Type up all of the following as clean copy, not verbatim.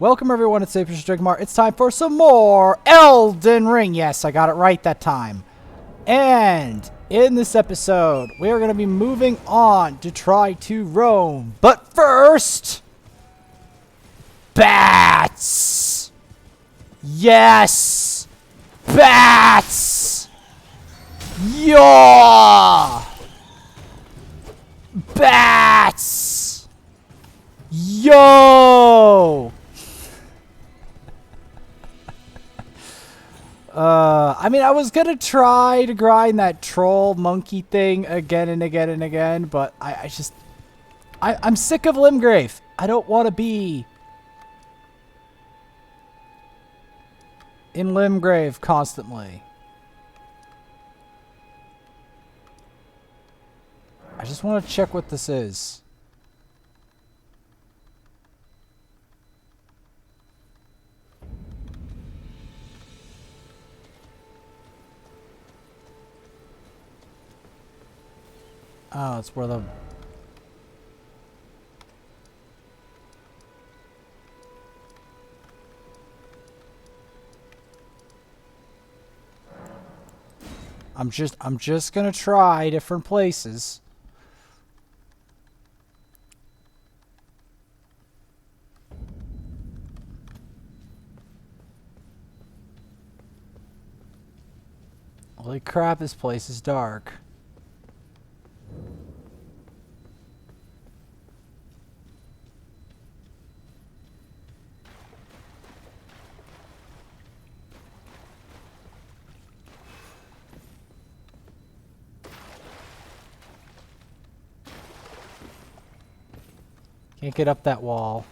Welcome everyone, it's Dragmar. It's time for some more Elden Ring. Yes, I got it right that time. And in this episode, we are going to be moving on to try to roam. But first, bats! Yes! Bats! Yeah! Bats! Yo! I mean, I was gonna try to grind that troll monkey thing again and again and again, but I'm sick of Limgrave. I don't want to be in Limgrave constantly. I just want to check what this is. Oh, it's where the... I'm just gonna try different places. Holy crap, this place is dark. Can't get up that wall.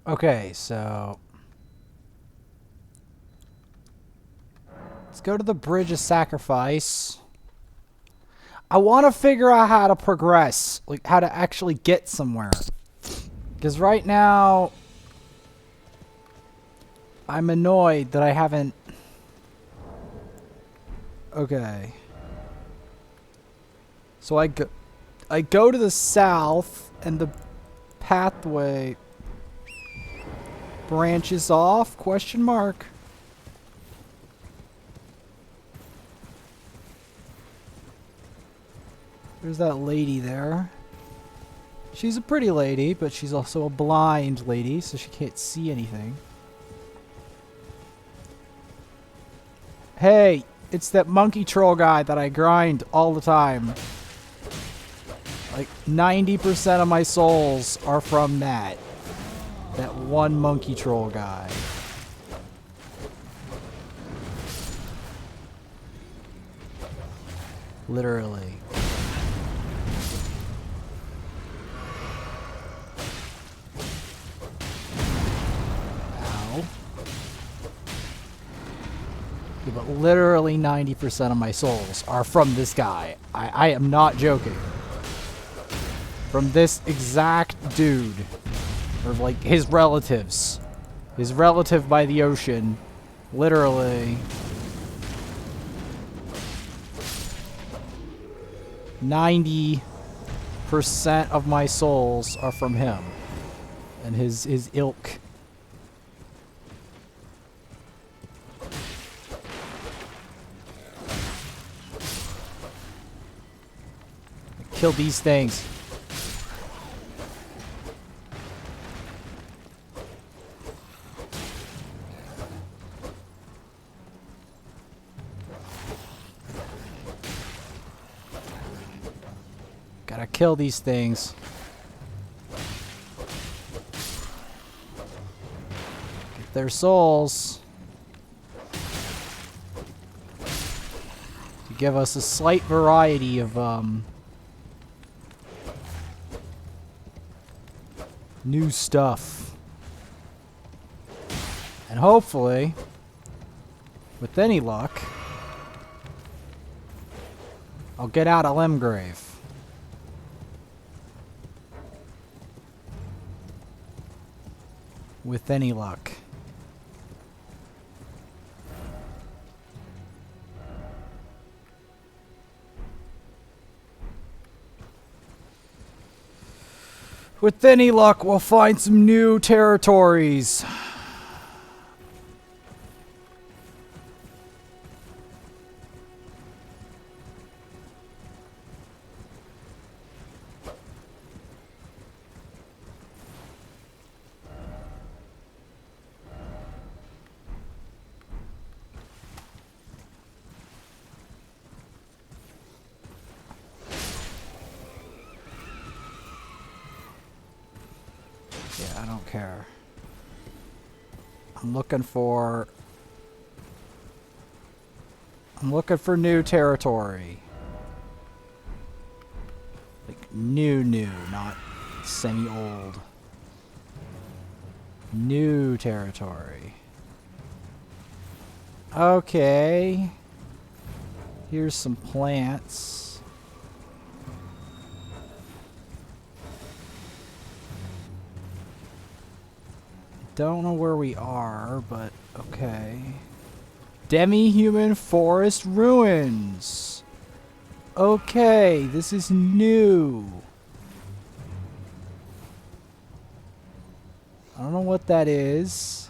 Okay, so... let's go to the Bridge of Sacrifice. I want to figure out how to progress. Like, how to actually get somewhere. Because right now... I'm annoyed that I haven't... Okay. So I go to the south, and the pathway branches off? Question mark. There's that lady there. She's a pretty lady, but she's also a blind lady, so she can't see anything. Hey, it's that monkey troll guy that I grind all the time. Like 90% of my souls are from that. That one monkey troll guy. Literally. Ow. Yeah, but literally 90% of my souls are from this guy. I am not joking. From this exact dude. Or like his relatives. His relative by the ocean. Literally. 90% of my souls are from him. And his ilk. Kill these things. Gotta kill these things. Get their souls. To give us a slight variety of, new stuff. And hopefully, with any luck, I'll get out of Limgrave. With any luck. With any luck, we'll find some new territories. Yeah, I don't care. I'm looking for new territory. Like new, not semi-old. New territory. Okay. Here's some plants. Don't know where we are, but okay. Demi-human forest ruins. Okay, this is new. I don't know what that is,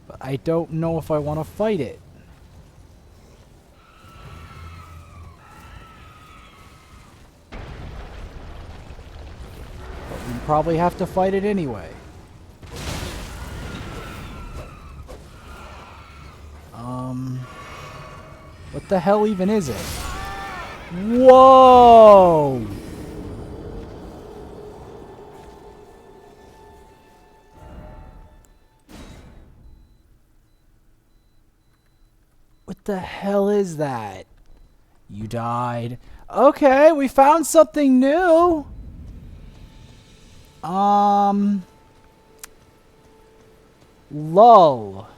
but I don't know if I want to fight it. But we probably have to fight it anyway. What the hell even is it? Whoa! What the hell is that? You died. Okay, we found something new. Lull.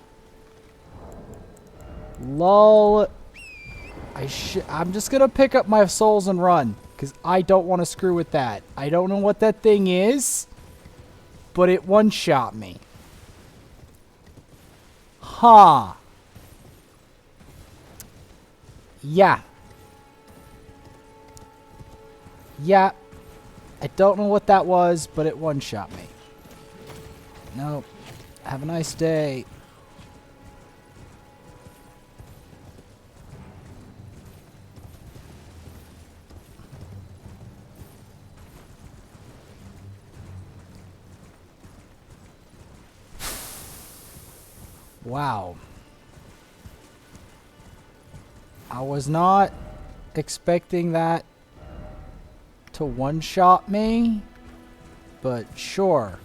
Lull. I'm just gonna pick up my souls and run, because I don't want to screw with that. I don't know what that thing is, but it one-shot me. Huh. Yeah. Yeah. I don't know what that was, but it one-shot me. Nope. Have a nice day. Wow. I was not expecting that to one-shot me, but sure.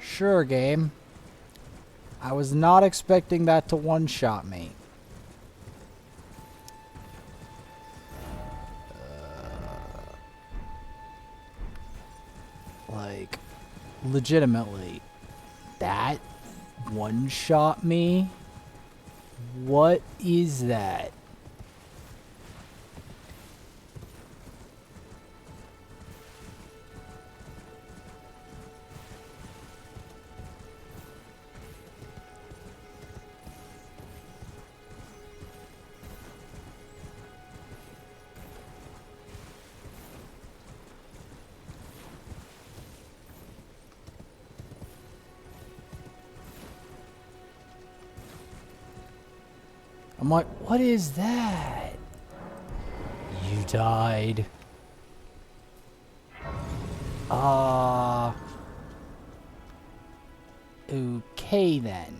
Sure, game. I was not expecting that to one-shot me. Like, legitimately, that one-shot me? What is that? I'm like, what is that? You died. Okay then.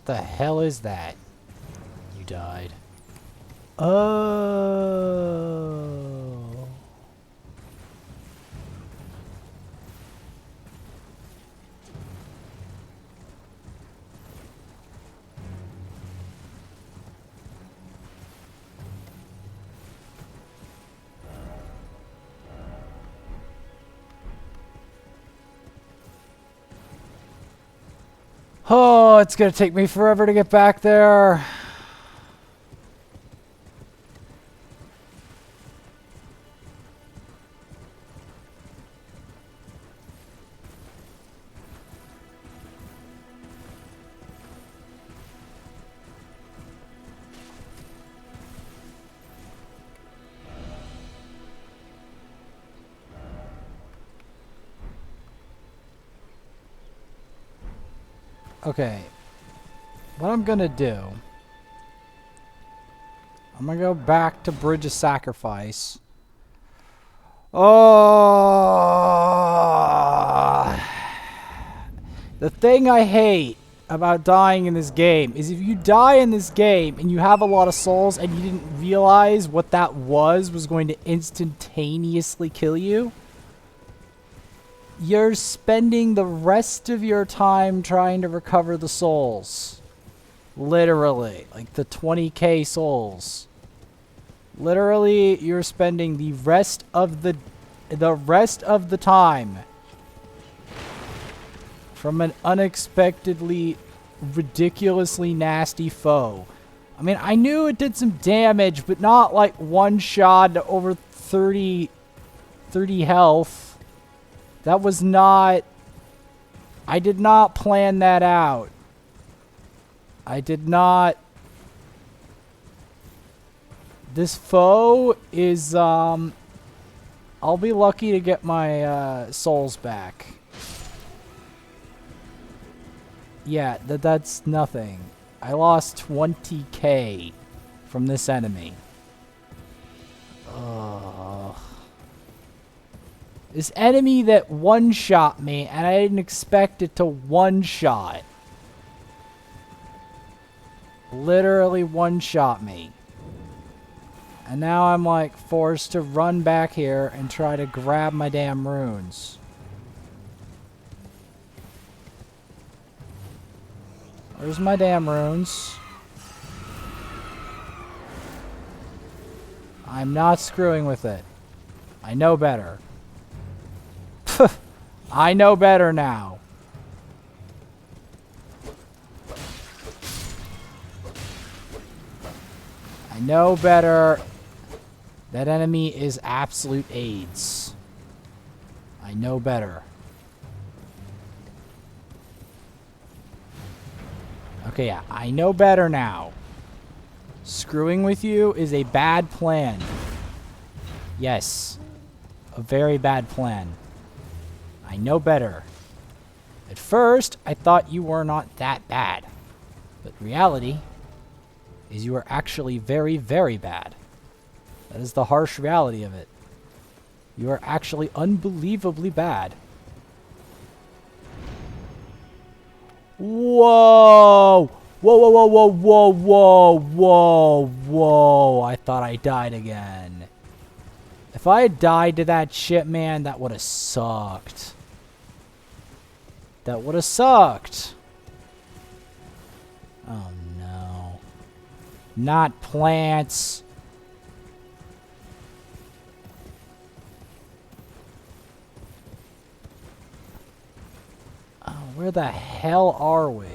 What the hell is that? You died. Oh. Oh, it's gonna take me forever to get back there. Okay. What I'm gonna do, I'm gonna go back to Bridge of Sacrifice. Oh, the thing I hate about dying in this game is if you die in this game and you have a lot of souls and you didn't realize what that was going to instantaneously kill you, you're spending the rest of your time trying to recover the souls. Literally, like the 20k souls. Literally, you're spending the rest of the time from an unexpectedly ridiculously nasty foe. I mean, I knew it did some damage, but not like one shot to over 30 health. That was not... I did not plan that out. I did not... This foe is, I'll be lucky to get my, souls back. Yeah, that's nothing. I lost 20k from this enemy. Ugh. This enemy that one-shot me, and I didn't expect it to one-shot. Literally one-shot me. And now I'm like forced to run back here and try to grab my damn runes. Where's my damn runes? I'm not screwing with it. I know better. I know better now. I know better. That enemy is absolute AIDS. I know better. Okay, yeah, I know better now. Screwing with you is a bad plan. Yes, a very bad plan. I know better. At first, I thought you were not that bad. But reality is you are actually very, very bad. That is the harsh reality of it. You are actually unbelievably bad. Whoa! Whoa, whoa, whoa, whoa, whoa, whoa, whoa, whoa. I thought I died again. If I had died to that shit, man, that would have sucked. That would have sucked. Oh, no. Not plants. Oh, where the hell are we?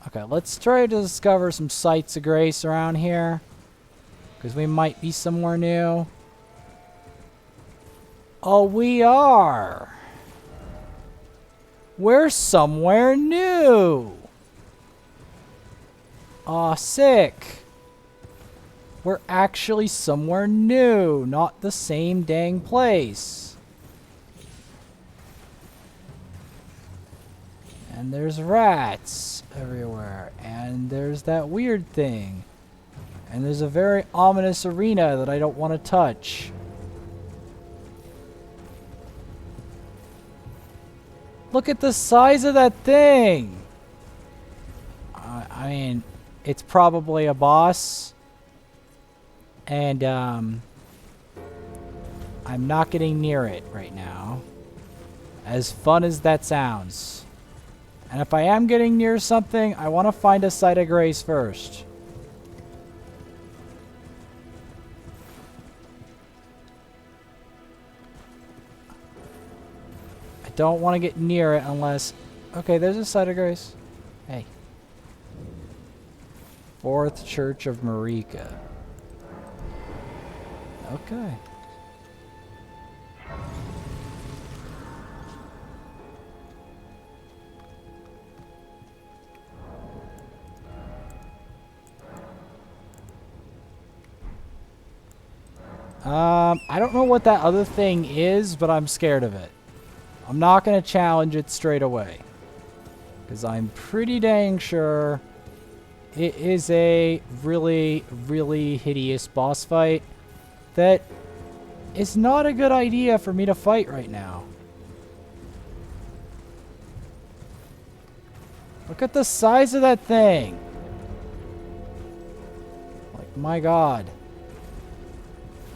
Okay, let's try to discover some sites of grace around here. Because we might be somewhere new. Oh, we are. We're somewhere new. Aw, sick. We're actually somewhere new, not the same dang place. And there's rats everywhere, and there's that weird thing. And there's a very ominous arena that I don't want to touch. Look at the size of that thing! I mean, it's probably a boss. And, I'm not getting near it right now. As fun as that sounds. And if I am getting near something, I want to find a site of grace first. I don't want to get near it unless... Okay, there's a site of grace. Hey. Fourth Church of Marika. Okay. I don't know what that other thing is, but I'm scared of it. I'm not going to challenge it straight away. Because I'm pretty dang sure it is a really, really hideous boss fight that is not a good idea for me to fight right now. Look at the size of that thing. Like, my God.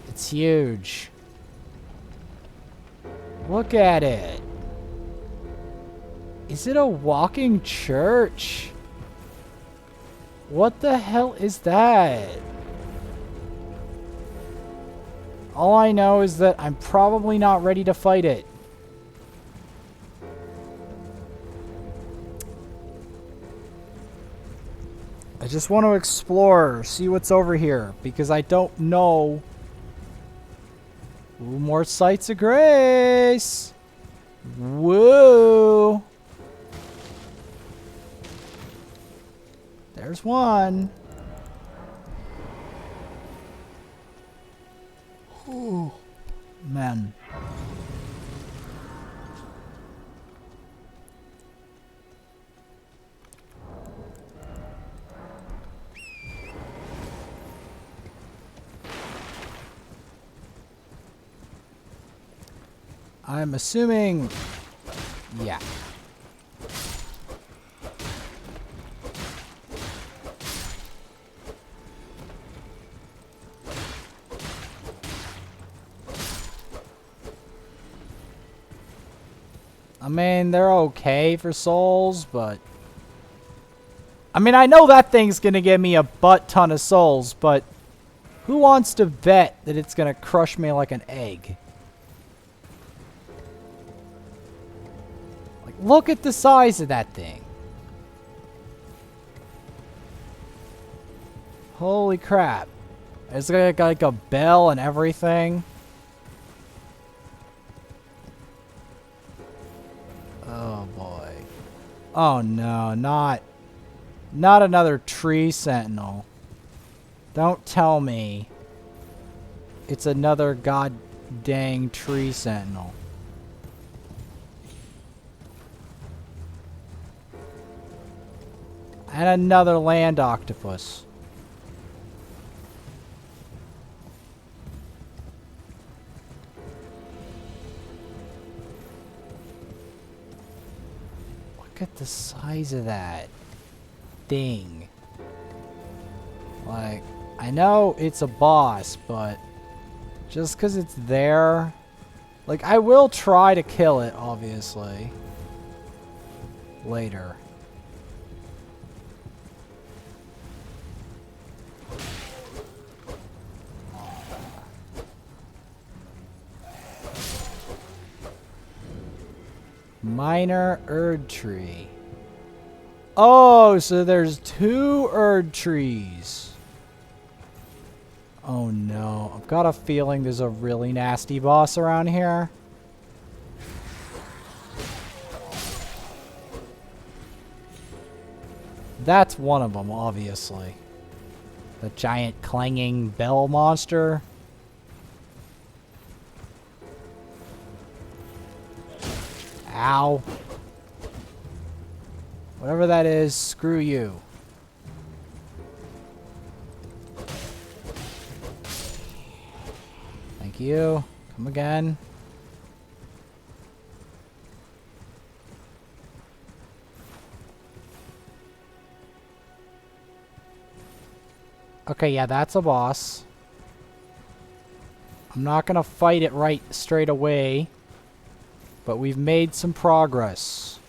It's huge. Look at it. Is it a walking church? What the hell is that? All I know is that I'm probably not ready to fight it. I just want to explore, see what's over here, because I don't know. Ooh, more sites of grace. Whoa. There's one. Ooh, man. I'm assuming, yeah. I mean, they're okay for souls, but... I mean, I know that thing's gonna give me a butt ton of souls, but... Who wants to bet that it's gonna crush me like an egg? Like, look at the size of that thing. Holy crap. It's got like a bell and everything. Oh boy. Oh no, not another tree sentinel. Don't tell me it's another god dang tree sentinel. And another land octopus. Look at the size of that thing. Like, I know it's a boss, but just because it's there... Like, I will try to kill it, obviously. Later. Minor Erd Tree. Oh, so there's 2 Erd Trees. Oh no, I've got a feeling there's a really nasty boss around here. That's one of them, obviously. The giant clanging bell monster. Ow. Whatever that is, screw you. Thank you. Come again. Okay, yeah, that's a boss. I'm not gonna fight it right straight away. But we've made some progress.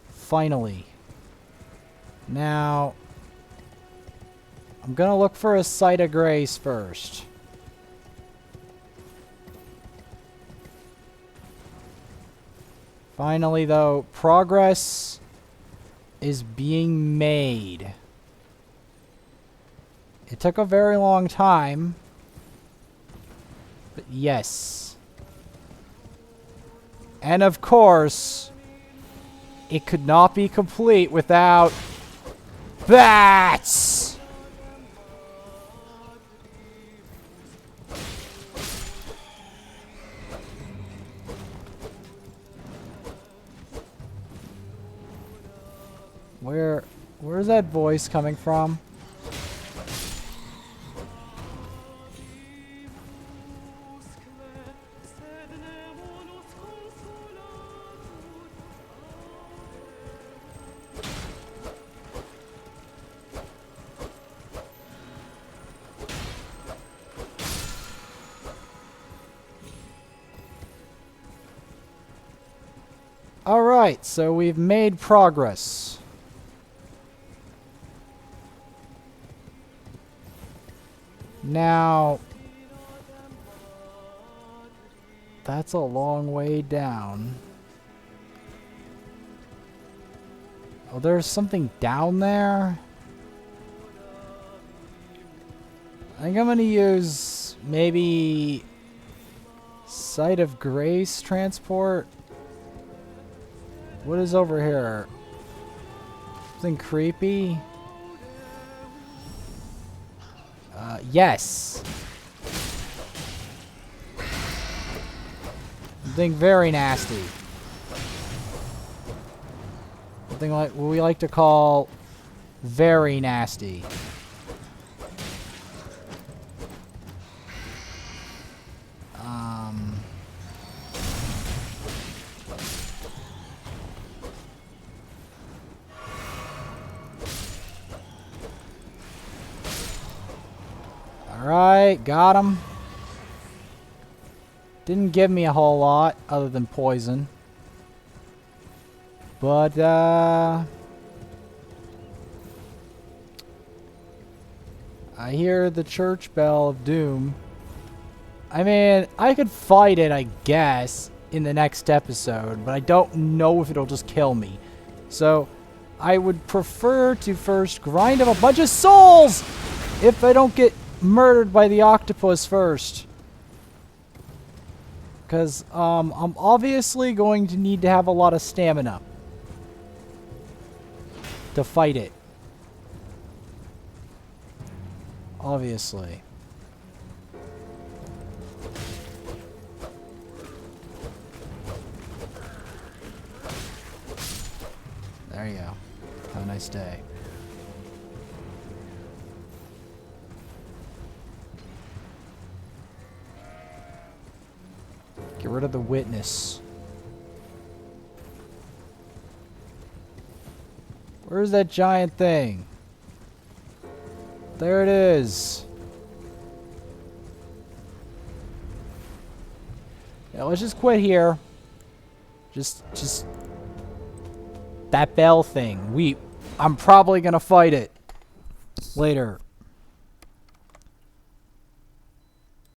Finally. Now, I'm gonna look for a site of grace first. Finally, though, progress is being made. It took a very long time. But yes. And of course, it could not be complete without bats! Where's that voice coming from? Alright, so we've made progress. Now, that's a long way down. Oh, there's something down there? I think I'm gonna use maybe Site of Grace transport. What is over here? Something creepy? Yes. Something very nasty. Something like what we like to call very nasty. Alright, got him. Didn't give me a whole lot other than poison. But, I hear the church bell of doom. I mean, I could fight it, I guess, in the next episode, but I don't know if it'll just kill me. So, I would prefer to first grind up a bunch of souls if I don't get murdered by the octopus first. Because, I'm obviously going to need to have a lot of stamina to fight it. Obviously. There you go. Have a nice day. Get rid of the witness. Where's that giant thing? There it is. Yeah, let's just quit here. Just that bell thing. I'm probably gonna fight it later.